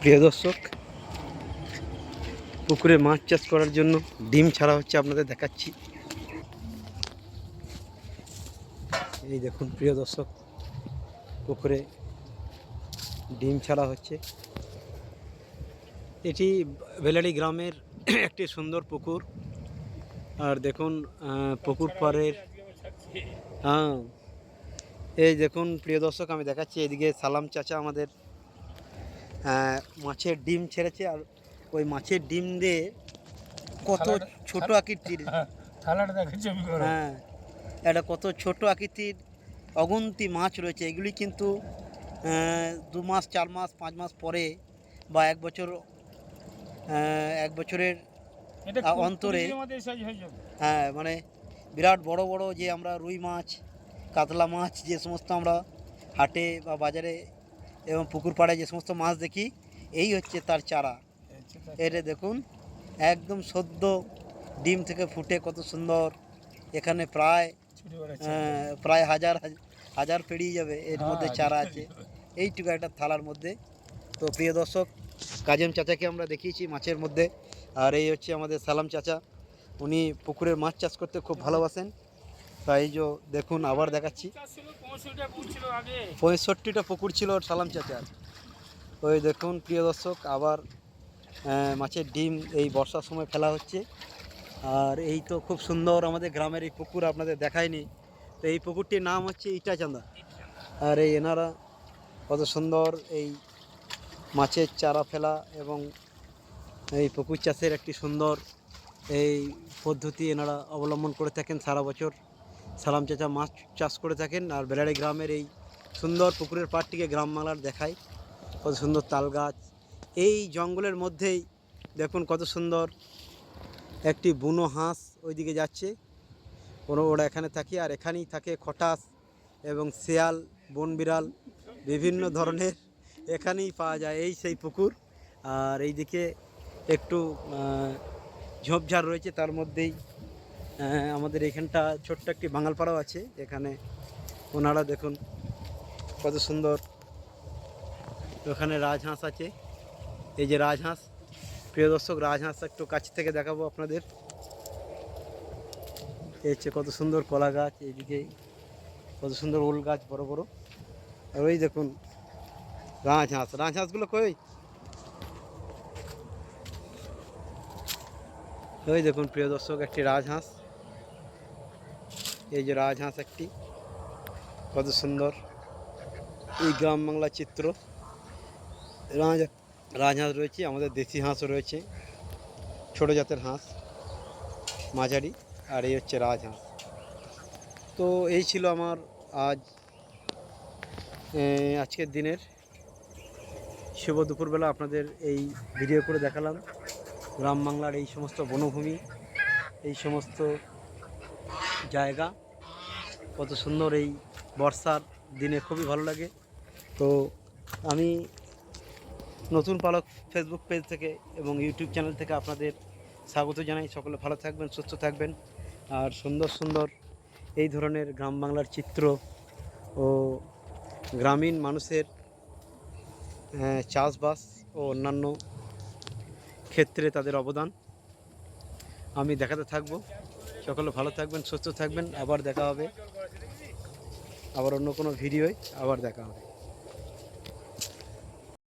প্রিয় দর্শক, পুকুরে মাছ চাষ করার জন্য ডিম ছাড়া হচ্ছে, আপনাদের দেখাচ্ছি। এই দেখুন প্রিয় দর্শক, পুকুরে ডিম ছাড়া হচ্ছে। এটি বেলাড়ি গ্রামের একটি সুন্দর পুকুর। আর দেখুন পুকুর পাড়ের, হ্যাঁ এই দেখুন প্রিয় দর্শক, আমি দেখাচ্ছি। এদিকে সালাম চাচা আমাদের মাছের ডিম ছেড়েছে। আর ওই মাছের ডিম দিয়ে কত ছোট আকৃতির, হ্যাঁ এটা কত ছোট আকৃতির অগুন্তি মাছ রয়েছে। এগুলি কিন্তু 2 মাস 4 মাস 5 মাস পরে বা 1 বছর 1 বছরের অন্তরে, হ্যাঁ মানে বিরাট বড় বড় যে আমরা রুই মাছ, কাতলা মাছ, যে সমস্ত আমরা হাটে বা বাজারে এবং পুকুর পাড়ে যে সমস্ত মাছ দেখি, এই হচ্ছে তার চারা। এটা দেখুন একদম সদ্য ডিম থেকে ফুটে কত সুন্দর। এখানে প্রায় হাজার পেরিয়ে যাবে এর মধ্যে চারা আছে, এইটুকু একটা থালার মধ্যে। তো প্রিয় দর্শক, কাজেম চাচাকে আমরা দেখিয়েছি মাছের মধ্যে। আর এই হচ্ছে আমাদের সালাম চাচা, উনি পুকুরের মাছ চাষ করতে খুব ভালোবাসেন। তাই যে দেখুন আবার দেখাচ্ছি, 65টা পুকুর ছিল সালাম চাচার। ওই দেখুন প্রিয় দর্শক, আবার মাছের ডিম এই বর্ষার সময় ফেলা হচ্ছে। আর এই তো খুব সুন্দর আমাদের গ্রামের এই পুকুর, আপনাদের দেখায়নি। তো এই পুকুরটির নাম হচ্ছে ইটাচাঁদা। আর এই এনারা কত সুন্দর এই মাছের চারা ফেলা এবং এই পুকুর চাষের একটি সুন্দর এই পদ্ধতি এনারা অবলম্বন করে থাকেন সারা বছর। সালাম চাচা মাছ চাষ করে থাকেন। আর বেলাড়ি গ্রামের এই সুন্দর পুকুরের পাড়টিকে গ্রাম বাংলার দেখায়। কত সুন্দর তাল গাছ, এই জঙ্গলের মধ্যেই দেখুন কত সুন্দর একটি বুনো হাঁস ওইদিকে যাচ্ছে। ওরা এখানে থাকে, আর এখানেই থাকে খটাস এবং শেয়াল, বন বিড়াল, বিভিন্ন ধরনের এখানেই পাওয়া যায়। এই সেই পুকুর। আর এইদিকে একটু ঝোপঝাড় রয়েছে, তার মধ্যেই আমাদের এখানটা ছোট্ট একটি বাঙালপাড়াও আছে। এখানে ওনারা দেখুন কত সুন্দর। ওখানে রাজহাঁস আছে, এই যে রাজহাঁস। প্রিয় দর্শক, রাজহাঁস একটু কাছ থেকে দেখাবো আপনাদের। এই হচ্ছে কত সুন্দর কলা গাছ, এইদিকে কত সুন্দর ওল গাছ বড় বড়। আর ওই দেখুন রাজহাঁসগুলো কই, ওই দেখুন প্রিয় দর্শক একটি রাজহাঁস। এই যে রাজহাঁস একটি, কত সুন্দর এই গ্রাম বাংলা চিত্র। রাজহাঁস রয়েছে, আমাদের দেশি হাঁসও রয়েছে, ছোটো জাতের হাঁস, মাঝারি। আর এই হচ্ছে রাজহাঁস। তো এই ছিল আমার আজকের দিনের শুভ দুপুরবেলা আপনাদের এই ভিডিও করে দেখালাম গ্রাম বাংলার এই সমস্ত বনভূমি, এই সমস্ত জায়গা কত সুন্দর। এই বর্ষার দিনে খুবই ভালো লাগে। তো আমি নতুন পালক ফেসবুক পেজ থেকে এবং ইউটিউব চ্যানেল থেকে আপনাদের স্বাগত জানাই। সকলে ভালো থাকবেন, সুস্থ থাকবেন। আর সুন্দর সুন্দর এই ধরনের গ্রাম বাংলার চিত্র ও গ্রামীণ মানুষের চাষবাস ও অন্যান্য ক্ষেত্রে তাদের অবদান আমি দেখাতে থাকব। সকলে ভালো থাকবেন, সুস্থ থাকবেন। আবার দেখা হবে, আবার অন্য কোনো ভিডিওয় আবার দেখা হবে।